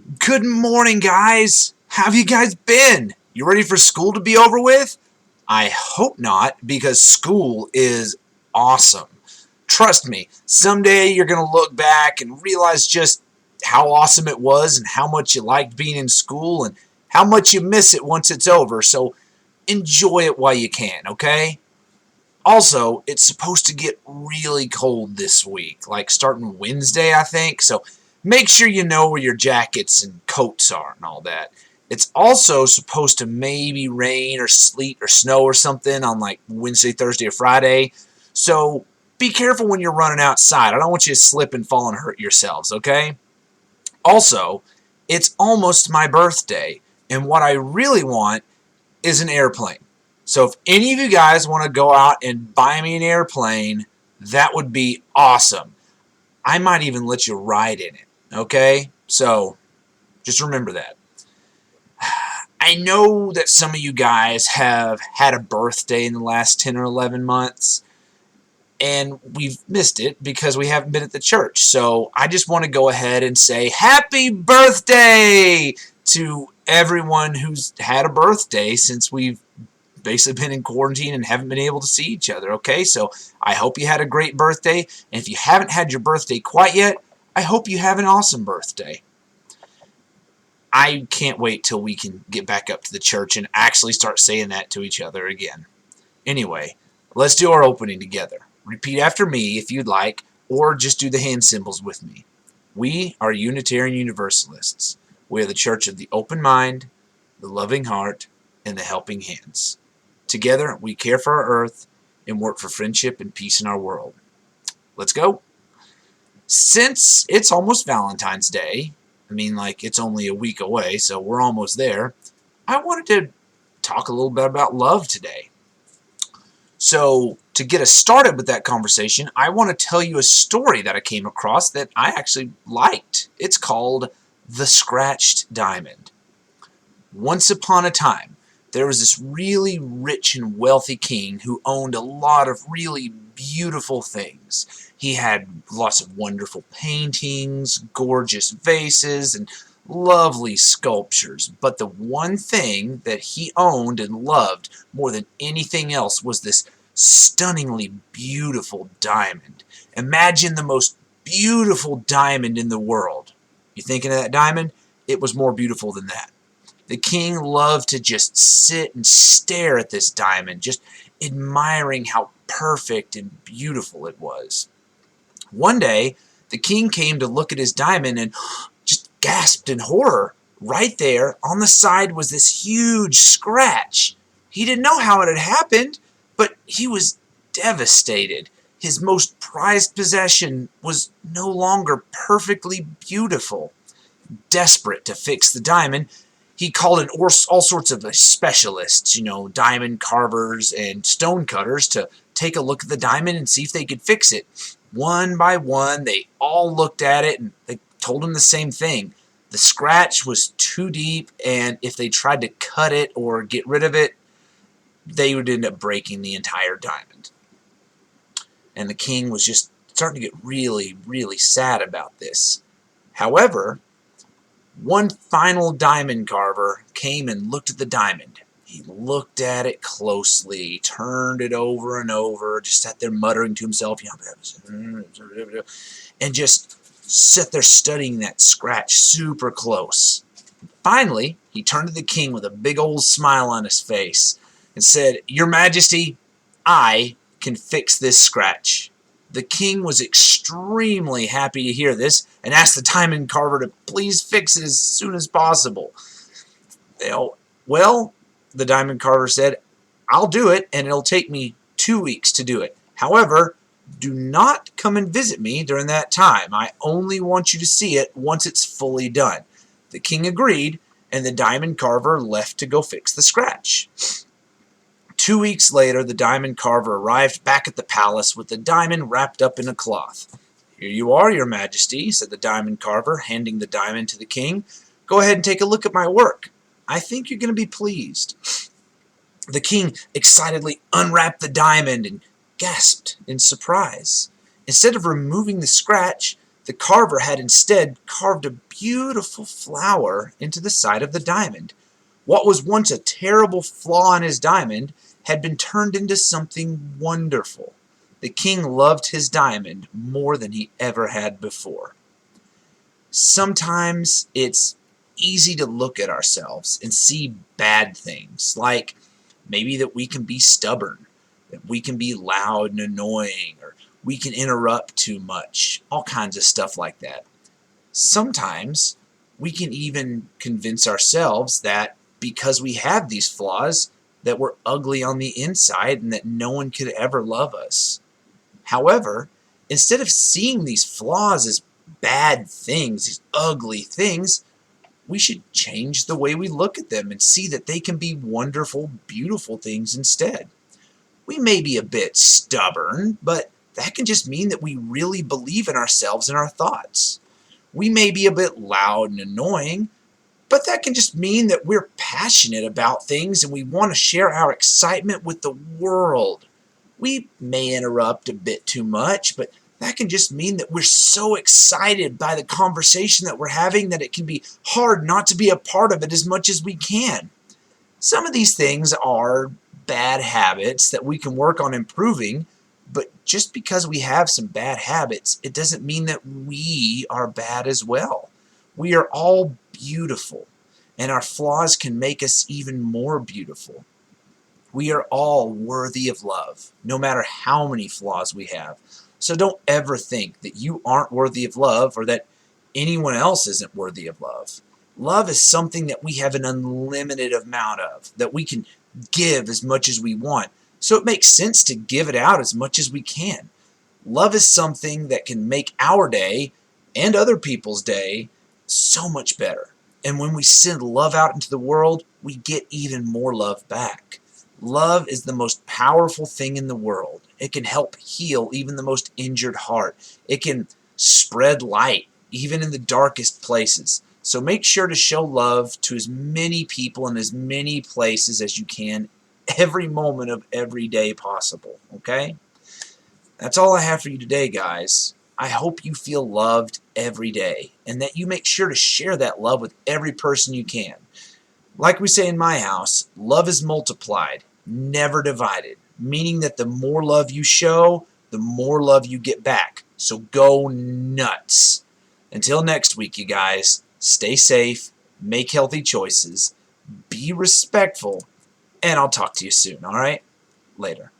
Good morning, guys. How have you guys been? You ready for school to be over with? I hope not, because school is awesome. Trust me, someday you're going to look back and realize just how awesome it was and how much you liked being in school and how much you miss it once it's over. So enjoy it while you can, okay? Also, it's supposed to get really cold this week, like starting Wednesday, I think. So make sure you know where your jackets and coats are and all that. It's also supposed to maybe rain or sleet or snow or something on like Wednesday, Thursday, or Friday. So be careful when you're running outside. I don't want you to slip and fall and hurt yourselves, okay? Also, it's almost my birthday, and what I really want is an airplane. So if any of you guys want to go out and buy me an airplane, that would be awesome. I might even let you ride in it, okay? So just remember that. I know that some of you guys have had a birthday in the last 10 or 11 months, and we've missed it because we haven't been at the church. So I just want to go ahead and say happy birthday to everyone who's had a birthday since we've basically been in quarantine and haven't been able to see each other, okay? So I hope you had a great birthday, and if you haven't had your birthday quite yet, I hope you have an awesome birthday. I can't wait till we can get back up to the church and actually start saying that to each other again. Anyway, let's do our opening together. Repeat after me if you'd like, or just do the hand symbols with me. We are Unitarian Universalists. We are the church of the open mind, the loving heart, and the helping hands. Together, we care for our earth and work for friendship and peace in our world. Let's go. Since it's almost Valentine's Day, it's only a week away, so we're almost there, I wanted to talk a little bit about love today. So, to get us started with that conversation, I want to tell you a story that I came across that I actually liked. It's called The Scratched Diamond. Once upon a time, there was this really rich and wealthy king who owned a lot of really beautiful things. He had lots of wonderful paintings, gorgeous vases, and lovely sculptures. But the one thing that he owned and loved more than anything else was this stunningly beautiful diamond. Imagine the most beautiful diamond in the world. You thinking of that diamond? It was more beautiful than that. The king loved to just sit and stare at this diamond, just admiring how perfect and beautiful it was. One day, the king came to look at his diamond and just gasped in horror. Right there, on the side, was this huge scratch. He didn't know how it had happened, but he was devastated. His most prized possession was no longer perfectly beautiful. Desperate to fix the diamond, he called in all sorts of specialists, diamond carvers and stone cutters, to take a look at the diamond and see if they could fix it. One by one, they all looked at it and they told him the same thing. The scratch was too deep, and if they tried to cut it or get rid of it, they would end up breaking the entire diamond. And the king was just starting to get really, really sad about this. However, one final diamond carver came and looked at the diamond. He looked at it closely, turned it over and over, just sat there muttering to himself, and just sat there studying that scratch super close. Finally, he turned to the king with a big old smile on his face and said, "Your Majesty, I can fix this scratch." The king was extremely happy to hear this and asked the diamond carver to please fix it as soon as possible. Well, the diamond carver said, "I'll do it, and it'll take me 2 weeks to do it. However, do not come and visit me during that time. I only want you to see it once it's fully done." The king agreed, and the diamond carver left to go fix the scratch. 2 weeks later, the diamond carver arrived back at the palace with the diamond wrapped up in a cloth. "Here you are, Your Majesty," said the diamond carver, handing the diamond to the king. "Go ahead and take a look at my work. I think you're going to be pleased." The king excitedly unwrapped the diamond and gasped in surprise. Instead of removing the scratch, The carver had instead carved a beautiful flower into the side of the diamond. What was once a terrible flaw in his diamond had been turned into something wonderful. The king loved his diamond more than he ever had before. Sometimes it's easy to look at ourselves and see bad things, like maybe that we can be stubborn, that we can be loud and annoying, or we can interrupt too much, all kinds of stuff like that. Sometimes we can even convince ourselves that because we have these flaws, that we're ugly on the inside and that no one could ever love us. However, instead of seeing these flaws as bad things, these ugly things, we should change the way we look at them and see that they can be wonderful, beautiful things instead. We may be a bit stubborn, but that can just mean that we really believe in ourselves and our thoughts. We may be a bit loud and annoying, but that can just mean that we're passionate about things and we want to share our excitement with the world. We may interrupt a bit too much, but that can just mean that we're so excited by the conversation that we're having that it can be hard not to be a part of it as much as we can. Some of these things are bad habits that we can work on improving, but just because we have some bad habits, it doesn't mean that we are bad as well. We are all beautiful, and our flaws can make us even more beautiful. We are all worthy of love, no matter how many flaws we have. So don't ever think that you aren't worthy of love or that anyone else isn't worthy of love. Love is something that we have an unlimited amount of, that we can give as much as we want. So it makes sense to give it out as much as we can. Love is something that can make our day and other people's day so much better. And when we send love out into the world, we get even more love back. Love is the most powerful thing in the world. It can help heal even the most injured heart. It can spread light even in the darkest places. So make sure to show love to as many people in as many places as you can every moment of every day possible, okay? That's all I have for you today, guys. I hope you feel loved every day and that you make sure to share that love with every person you can. Like we say in my house, love is multiplied, never divided, meaning that the more love you show, the more love you get back. So go nuts. Until next week, you guys, stay safe, make healthy choices, be respectful, and I'll talk to you soon, all right? Later.